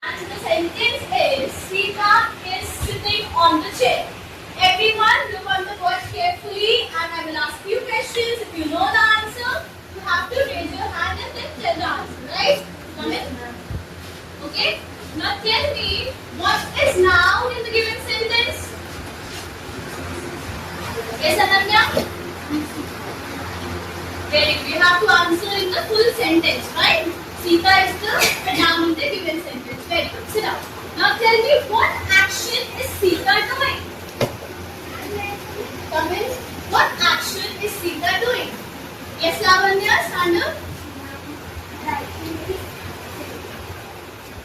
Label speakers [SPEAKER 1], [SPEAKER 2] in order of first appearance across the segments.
[SPEAKER 1] And the sentence is Sita is sitting on the chair. Everyone look on the word carefully and I will ask you questions. If you know the answer, you have to raise your hand and then tell the answer, right? Come in. Okay? Now tell me what is noun in the given sentence? Yes, Ananya? Very good. You have to answer in the full sentence, right? Sita is the noun in the given sentence. Very good. Sit down. Now tell me what action is Sita doing? Come in. What action is Sita doing? Yes, Lavanya, stand up.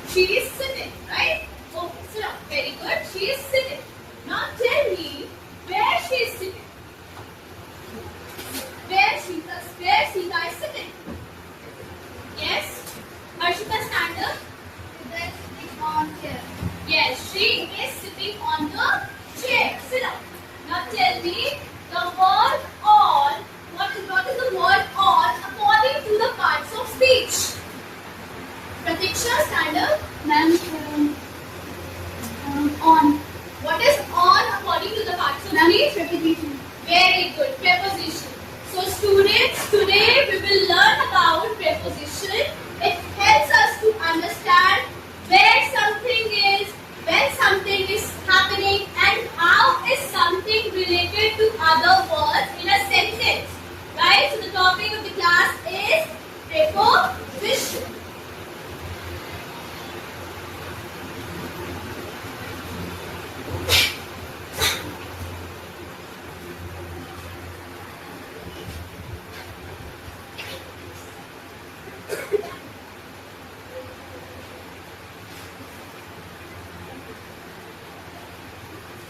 [SPEAKER 1] She is sitting, right? Okay, sit down. Very good. She is sitting. Now tell me where she is sitting. Where Sita is sitting. Yes. Harshita, stand up. Sita is sitting on chair. Yes, she is sitting on the chair. Sit down. Now tell me the word all. What is the word all according to the parts of speech? Pratiksha, stand up. Ma'am, on. What is on according to the parts of speech? Preposition. Very good. Preposition. So students, today we will learn about preposition. It helps us to understand where something is, when something is happening, and how is something related to other words in a sentence. Right? So the topic of the class is preposition.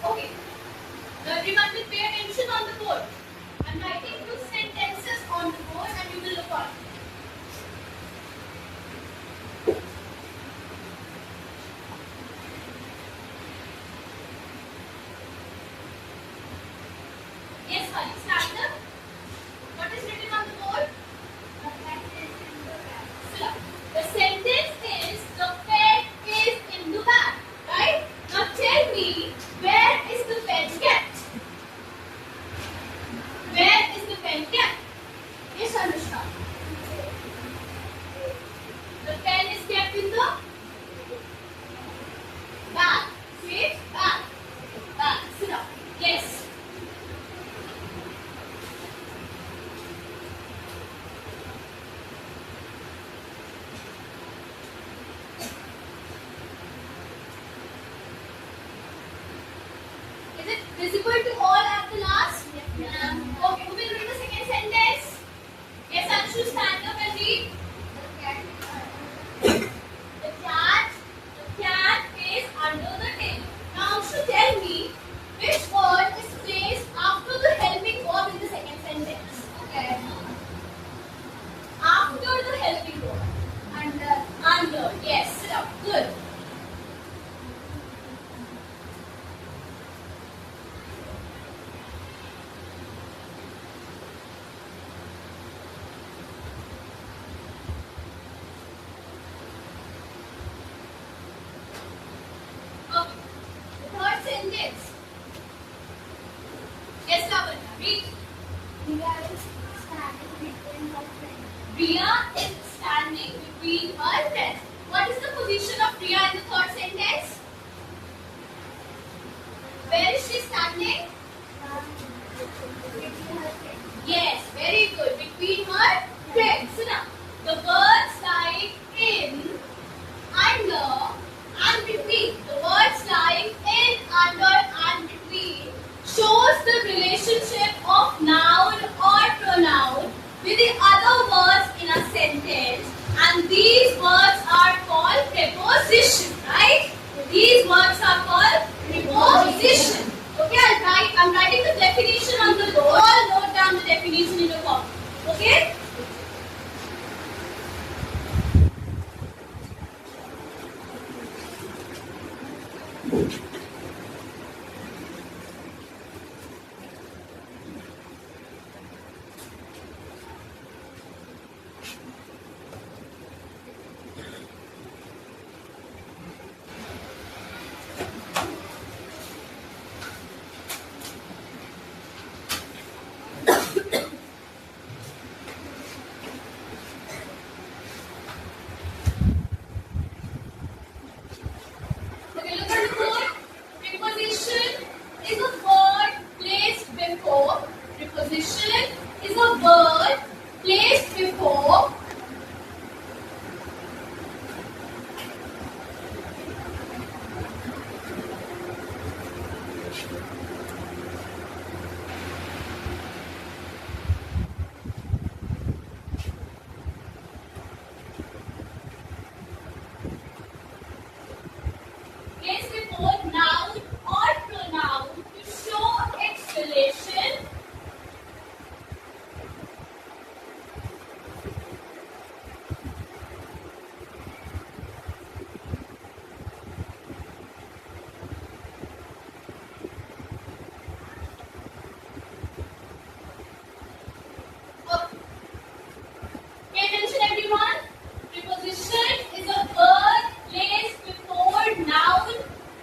[SPEAKER 1] Okay. Now everyone will pay attention on the board. I'm writing two sentences on the board and you will look on. Yes, Hari, stand up. What is written on the board? The sentence is the pet is in the bag. Right? Now tell me, where is the pen kept? Where is the pen kept? Yes, Anushka. The pen is kept in the bag. Say bag. Bag. Sit down. Yes. Is it visible to all at the last? Yeah. Okay, who will read the second sentence? Yes, Anshu, stand up and read. The cat is under the table. Now, Anshu, tell me which word is placed after the helping verb in the second sentence. Okay. After the helping verb. Under. Under. Yes. Sit up. Good. Okay. The third sentence. Yes, Lavanya. Read. Priya is standing between her friends. What is the position of Priya in the third sentence? Where is she standing? Yes, very good. Between her friends. Sit down. The words like in, under, and between. The words like in, under, and between shows the relationship of noun or pronoun with the other words in a sentence, and these words are called preposition, right? These words are called preposition. Okay, I'm writing the definition on the board. All note down the definition in your copy. Okay? before noun or pronoun to show its relation. Pay attention, everyone. Preposition is a word placed before noun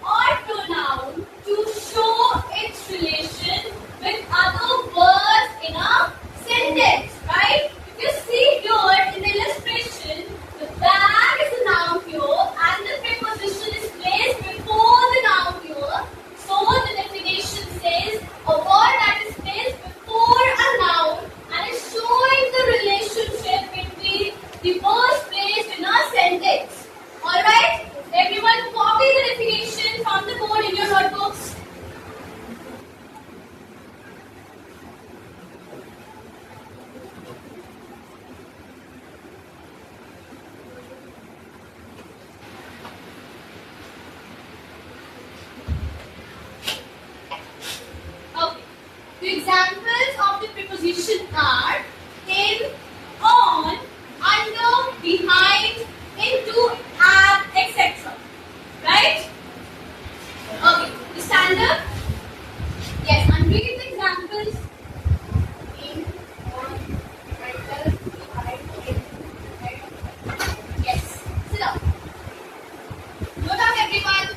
[SPEAKER 1] or pronoun to show its relation with other words in a sentence, right? If you see here in the illustration, the bag is a noun here and the preposition is placed before the noun here. So the definition says a word that is placed before a noun and is showing the relationship between the words placed in a sentence. Alright? Everyone copy the definition from the board in your notebooks. Okay. The examples of the preposition are in, on, under, behind, into, at, etc. Right? Okay. The stand up. Yes, I'm reading the examples. In, on, under, behind, in, right? Yes. Sit down. Note down, everyone.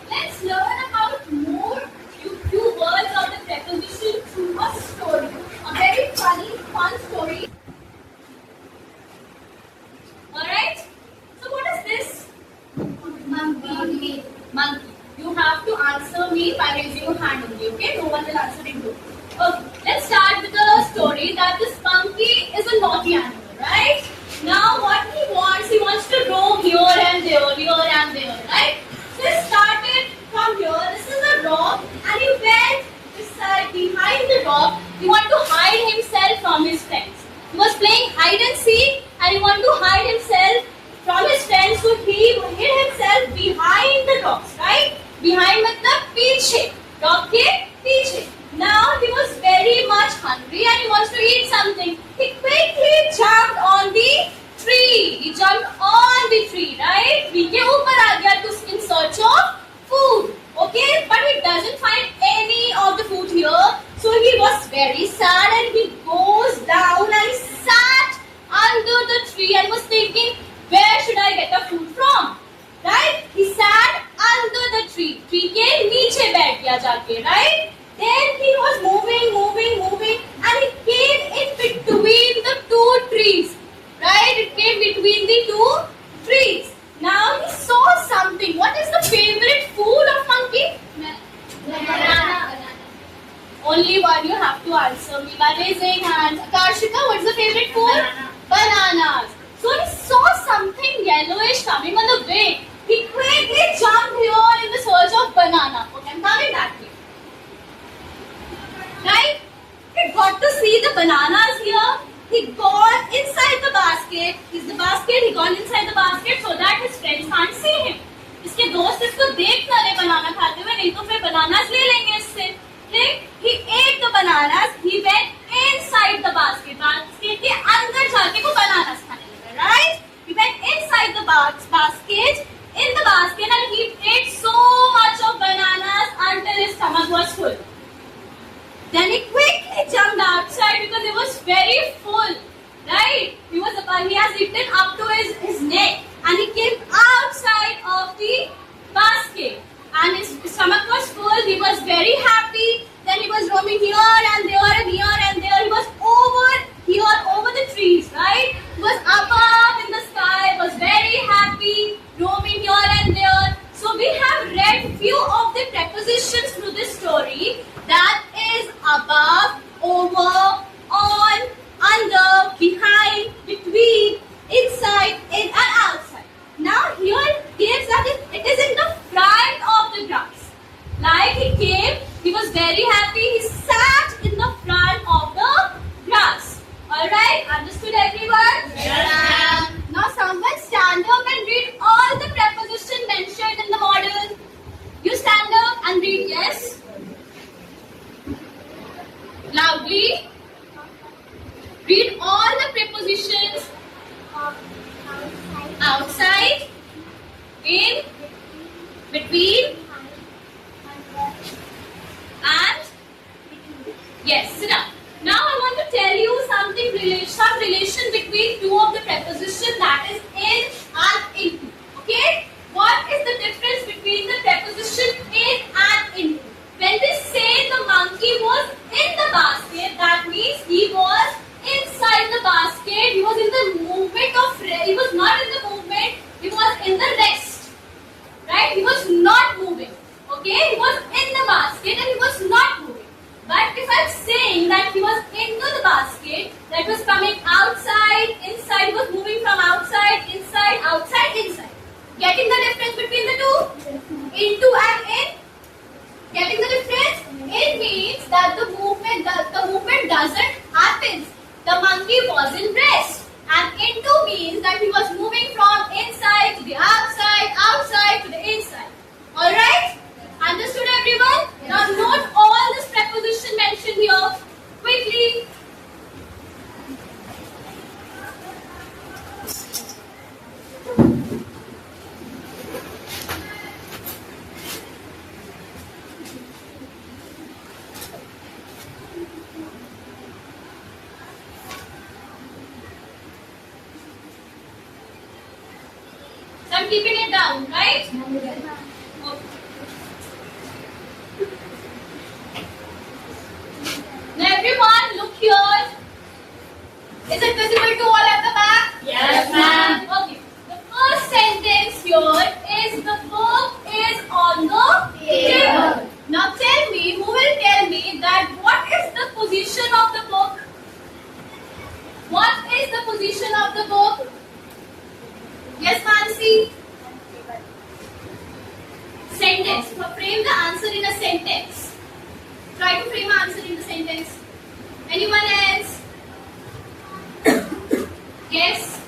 [SPEAKER 1] Let's learn about more few words of the preposition through a story. A very funny, fun story. Alright? So what is this? Monkey. Monkey. You have to answer me by raising your hand only, okay? No one will answer in group. Okay, let's start with the story that this monkey is a naughty animal, right? Now what he wants to roam here and there, right? So he started from here. This is a rock, and he went beside behind the rock. He wanted to hide himself from his friends. He was playing hide and seek, and he wanted to hide himself from his friends. So he hid himself behind the rocks, right? Behind with the peach. Rock ke peach. Now he was very much hungry and he wants to eat something. He quickly jumped on the tree. He jumped on the tree, right? Tree ke upar aa gaya to in search of food. Okay, but he doesn't find any of the food here. So he was very sad and he goes down and he sat under the tree and was thinking, where should I get the food from? Right? He sat under the tree. Tree ke niche baith gaya jaake, right? Then he was moving and he came in between the two trees. Right? It came between the two trees. Now he saw something. What is the favorite food of monkey? Banana. Only one you have to answer me by raising hands. Karshika, what is the favorite food? Bananas. So he saw something yellowish coming on the way. He quickly jumped here in the search of banana. Okay, I'm coming back to you. Right? He got to see the bananas here. He got inside the basket. Is the basket? He got inside the basket so that his friends can't see him. इसके दोस्त इसको देख ना ले बनाना खाते हुए, नहीं तो फिर bananas ले लेंगे इससे. He ate the bananas. He went inside the basket. Basket के अंदर जाके वो bananas खाने लगा. Right? He went inside the basket. In the basket and he ate so much of bananas until his stomach was full. Then he quickly jumped outside because it was very full, right? He has eaten up to his neck and he came outside of the basket and his stomach was full. He was very happy. Then he was roaming here and there and here and there. He was over the trees, right? He was up in the sky, was very happy, roaming here and there. So we have read few of the prepositions through this story. That is above, over, on, Understood everyone?
[SPEAKER 2] Yes, ma'am.
[SPEAKER 1] Now someone stand up and read all the preposition mentioned in the model. You stand up and read, yes? Loudly. Read all the prepositions. Outside, in, between, and yes, sit down. Now I want to tell you some relation between two of the prepositions, that is in and into. Okay? What is the difference between the preposition in and into? When we say the monkey was in the basket, that means he was inside the basket. He was in the movement of he was not in the movement. He was in the rest. Right? He was not moving. Okay? He was in the basket and he was not moving. But if I'm saying that he was into the basket, that was coming outside, inside, he was moving from outside, inside, outside, inside. Getting the difference between the two? Into and in? Getting the difference? It means that the movement doesn't happen. The monkey was in rest. And into means that he was moving from inside to the outside, outside to the inside. Alright? Understood everyone? Now note all this preposition mentioned here quickly. So I'm keeping it down, right? Okay. Now everyone look here. Is it visible to all at the back?
[SPEAKER 2] Yes, ma'am.
[SPEAKER 1] Okay. The first sentence here is the book is on the table. Now tell me, who will tell me that what is the position of the book? What is the position of the book? Yes, Mansi? Sentence. Frame the answer in a sentence. Try to frame an answer in the sentence. Anyone else? Yes?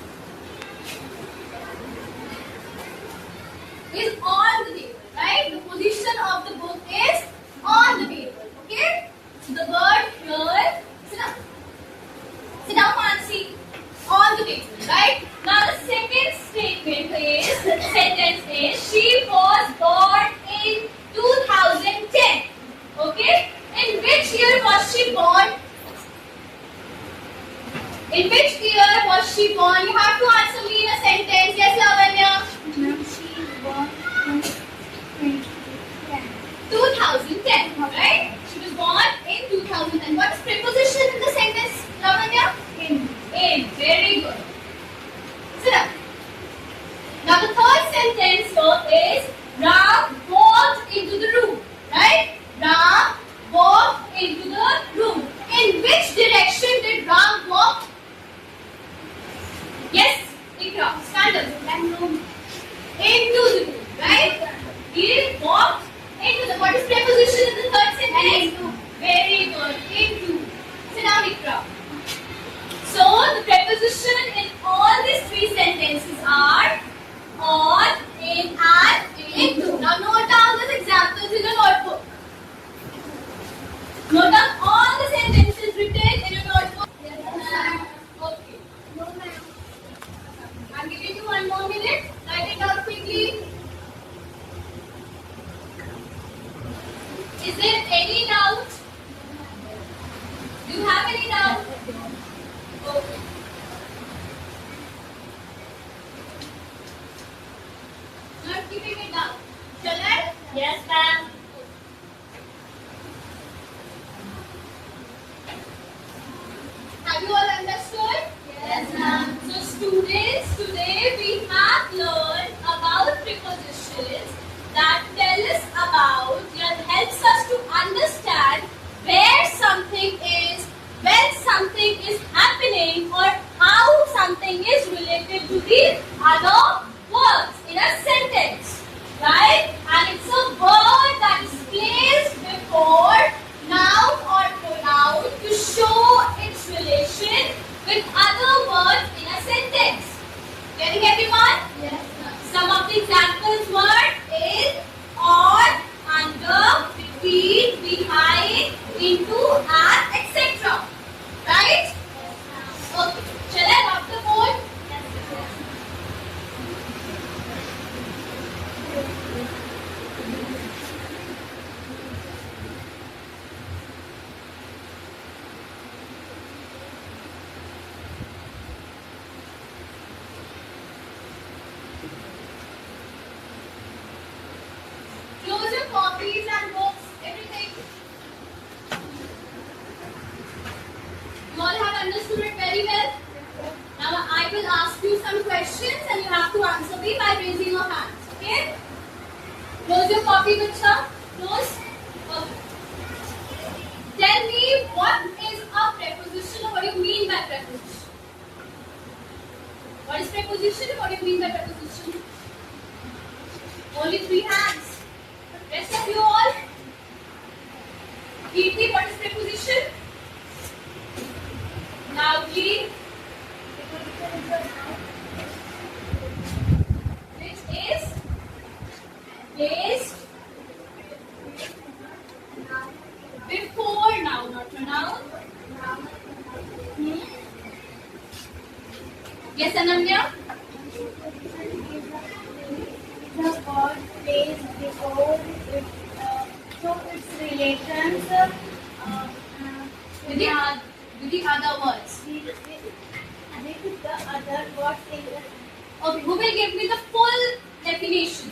[SPEAKER 1] Is on the table, right? The position of the book is on the table. Okay? So the word here, sit down. Sit down, Mansi. On the table, right? Now the second sentence is she was born in 2010. Okay? In which year was she born? In which year was she born? You have to answer me in a sentence. Yes, Lavanya?
[SPEAKER 3] Ma'am, she is born in
[SPEAKER 1] 2010, right? She was born in 2010. What is preposition in the sentence, Lavanya? In. Very good. Sit down. Now the third sentence here is Ram walked into the room, right? Ram walked into the room. In which direction did Ram walk? Yes, Ikra, stand up. Into the room, right? He walked into the. What is preposition in the third sentence?
[SPEAKER 3] Into.
[SPEAKER 1] Very good. Into. Sit down, Ikra. So the preposition in all these three sentences are on, in, and into. Now note down these examples in your notebook. Note down all the sentences written in your notebook. Okay. I'm giving you one more minute. Write it down quickly. Is there any doubt? Do you have any doubt? Okay. Not keeping it down. Shall I?
[SPEAKER 2] Yes, ma'am.
[SPEAKER 1] Have you all understood?
[SPEAKER 2] Yes, ma'am.
[SPEAKER 1] So students, today we have learned about prepositions that tell us about and helps us to understand where something is, when something is happening, or how something is related to the other words in a sentence. Right? And it's a word that is placed before noun or pronoun to show its relation with other words in a sentence. Getting everyone?
[SPEAKER 2] Yes,
[SPEAKER 1] Some of the examples were in, on, under, between, behind, into, and etc. Right? Okay. Shall I rub the board? Close your copies and books, everything. You all have understood it very well. Now I will ask you some questions and you have to answer me by raising your hands. Okay? Close your copy, Bacha. Close. Okay. Tell me what is a preposition or what do you mean by preposition? What is preposition and what do you mean by preposition? Only 3 hands. Rest of you all? Keep what is preposition? Loudly. Which is placed before noun, not pronoun. Yes, Ananya?
[SPEAKER 3] The word placed before it, so its relations
[SPEAKER 1] With the other words.
[SPEAKER 3] with the other words in the
[SPEAKER 1] Okay, who will give me the full definition?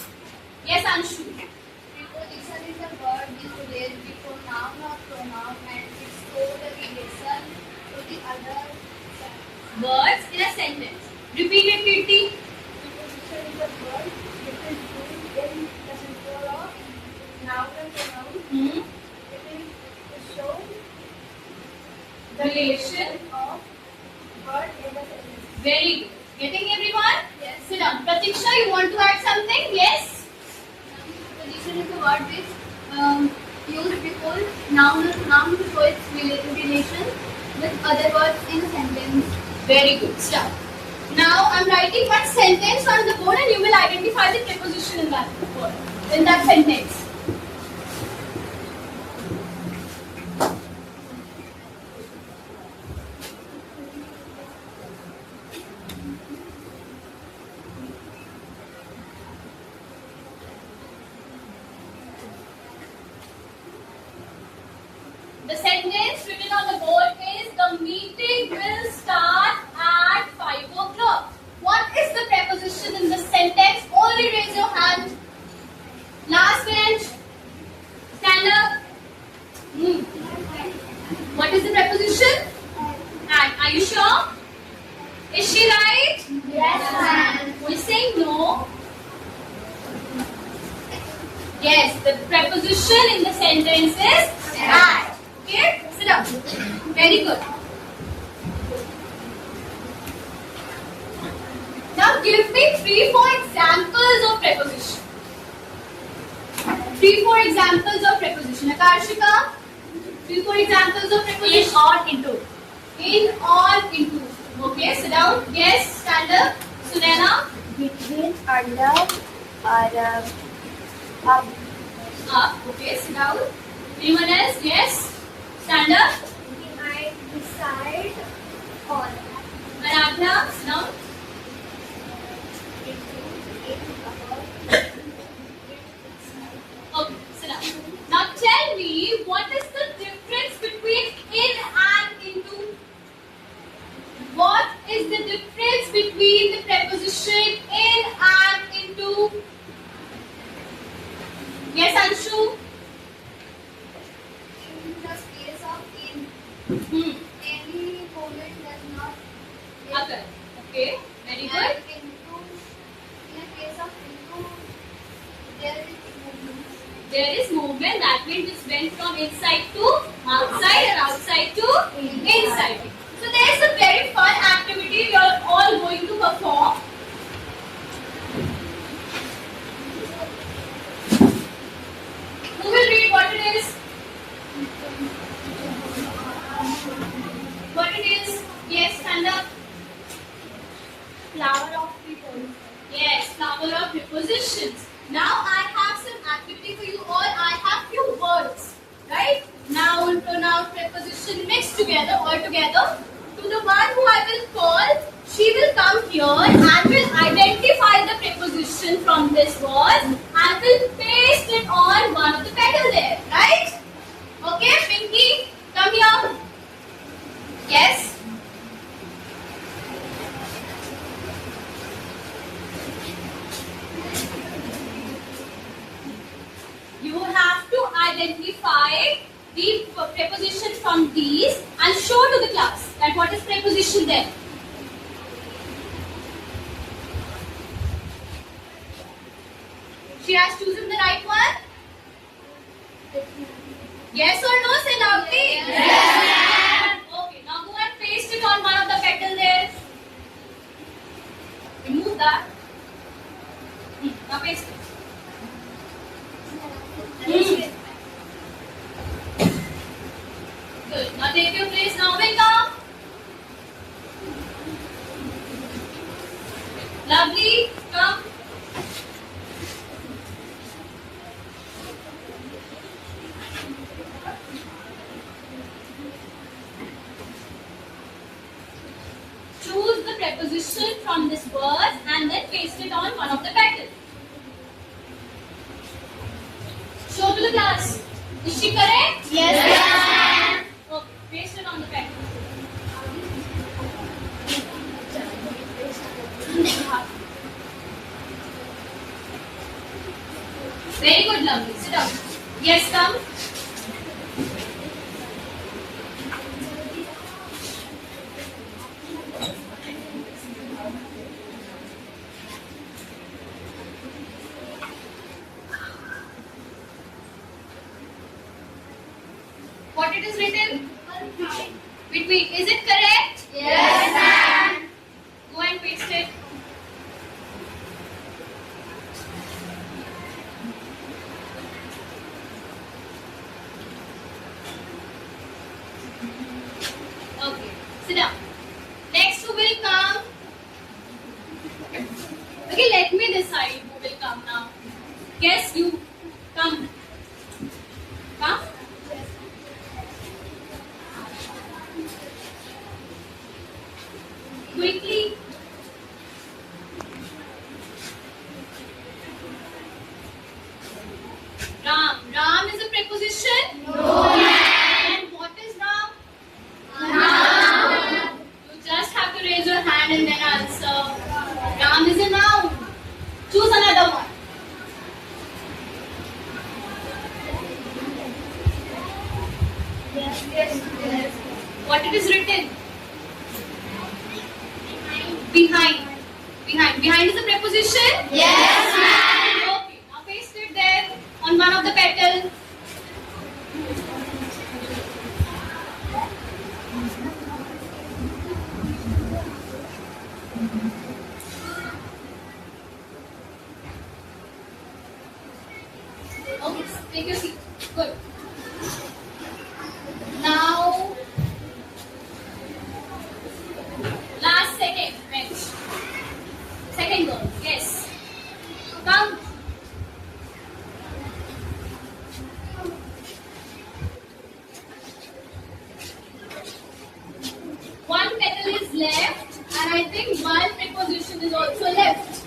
[SPEAKER 1] Yes, Anshu.
[SPEAKER 2] Preposition is the word which is placed before noun or pronoun and its code relation to the other.
[SPEAKER 1] Words in a sentence. Repeat it, Kirti.
[SPEAKER 3] preposition is the word which is used in the control of noun and pronoun. It is to show the
[SPEAKER 1] Relation.
[SPEAKER 3] of word in the sentence.
[SPEAKER 1] Very good. Getting everyone?
[SPEAKER 2] Yes.
[SPEAKER 1] Sit down. Pratiksha, you want to add something? Yes?
[SPEAKER 2] Preposition is the word which used before noun or pronoun to show its relation with other words in a sentence.
[SPEAKER 1] Very good. Stop. Now I'm writing one sentence on the board and you will identify the preposition in that word, in that sentence. The sentence written on the board is the meeting will start at 5 o'clock. What is the preposition in the sentence? Only raise your hand. Last bench. Stand up. What is the preposition? At. Are you sure? Is she right?
[SPEAKER 2] Yes, ma'am.
[SPEAKER 1] Who is saying no? Yes, the preposition in the sentence is at. Okay, sit down. Very good. Now give me 3-4 examples of preposition. 3-4 examples of preposition. Akarshika, 3-4 examples of preposition. In or into. In or into. Okay, sit down. Yes, stand up. Sunena.
[SPEAKER 3] Between, under, or up.
[SPEAKER 1] Up. Okay, sit down. Anyone else? Yes. Stand up.
[SPEAKER 3] Behind, beside, on.
[SPEAKER 1] Aradhna, sit down. Okay, sit down. Now tell me what is the difference between in and into? What is the difference between the preposition in and into? Yes, Anshu?
[SPEAKER 2] In the case of in, any movement does not
[SPEAKER 1] Occur. Okay, very good.
[SPEAKER 2] In a case of into, there is movement.
[SPEAKER 1] There is movement, that means it went from inside to outside and outside to inside. So there is a very fun activity you are all going to perform. Who will read what it is? What it is? Yes, stand up.
[SPEAKER 3] Flower of people.
[SPEAKER 1] Yes, flower of prepositions. Now I have some activity for you all. I have few words, right? Noun, pronoun, preposition mixed together, all together. To the one who I will call, she will come here and will identify the preposition from this word and will paste it on one of the petal there, right? Okay, Pinky, come here. Yes. You have to identify the preposition from these and show to the class that what is preposition there. She has chosen the right one? Yes or no? Say loudly. Yes. Okay, now go and paste it on one of the petal there. Remove that. Now paste it. Good. Now take your place. Now will come. Lovely. Come. Choose the preposition from this word and then paste it on one of the petals. Show to the class. Is she correct?
[SPEAKER 2] Yes.
[SPEAKER 1] Okay, paste it on the petal. Very good, lovely. Sit down. Yes, come. What it is written? Between. Is it correct?
[SPEAKER 2] Yes, ma'am.
[SPEAKER 1] Go and paste it. Okay, sit down. Next, who will come? Okay, let me decide who will come now. Guess you. Come. Come. Quickly. Ram. Ram is a preposition?
[SPEAKER 2] No, ma'am.
[SPEAKER 1] And what is Ram?
[SPEAKER 2] Noun.
[SPEAKER 1] You just have to raise your hand and then answer. Ram is a noun. Choose another one.
[SPEAKER 2] Yes.
[SPEAKER 1] What it is written? Behind. Behind. Behind is a preposition?
[SPEAKER 2] Yes, ma'am.
[SPEAKER 1] Okay. Now paste it there on one of the petals. Okay. Take your seat. Good. Now, last second bench. Second girl, yes. Come. One petal is left, and I think one preposition is also left.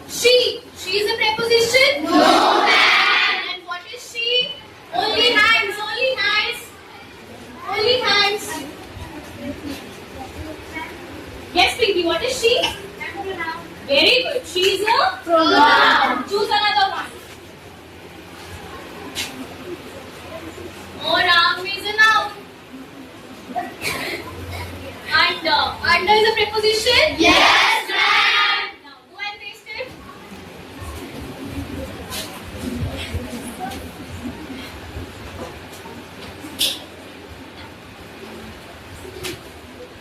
[SPEAKER 1] She. She is a preposition?
[SPEAKER 2] No, ma'am.
[SPEAKER 1] And what is she? Only hands, only hands. Only hands. Yes, Pinky, what is she? Very good. She is a
[SPEAKER 2] Pronoun.
[SPEAKER 1] Choose another one. Oh, Ram is a noun. Under is a preposition?
[SPEAKER 2] Yes, ma'am.
[SPEAKER 1] Now go and paste it.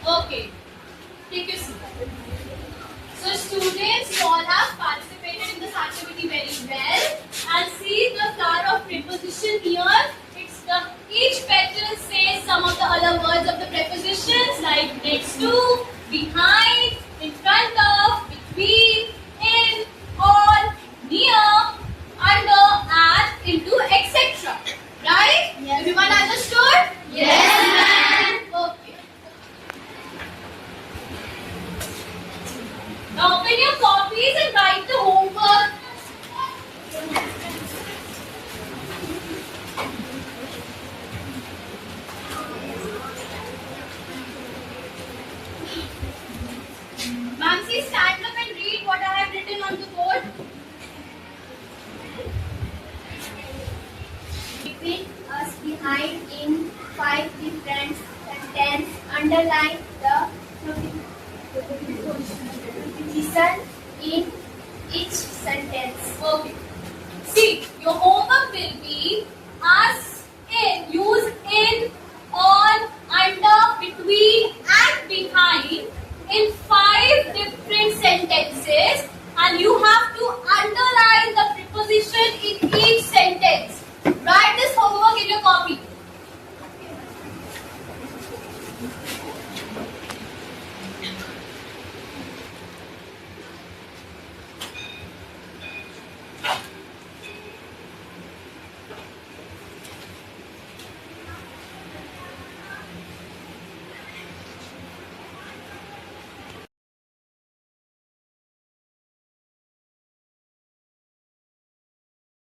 [SPEAKER 1] Okay. Take your seat. So students, you all have participated in this activity very well. And see the flower of preposition here. It's the each petal says some of the other words of the prepositions like next to, behind, open your copies and write the homework. Mansi, stand up and read what I have written on the board.
[SPEAKER 2] Between us behind in 5 different sentences. Underline the preposition in each sentence.
[SPEAKER 1] Okay. See, your homework will be us, in, use in, on, under, between and behind in 5 different sentences, and you have to underline the preposition in each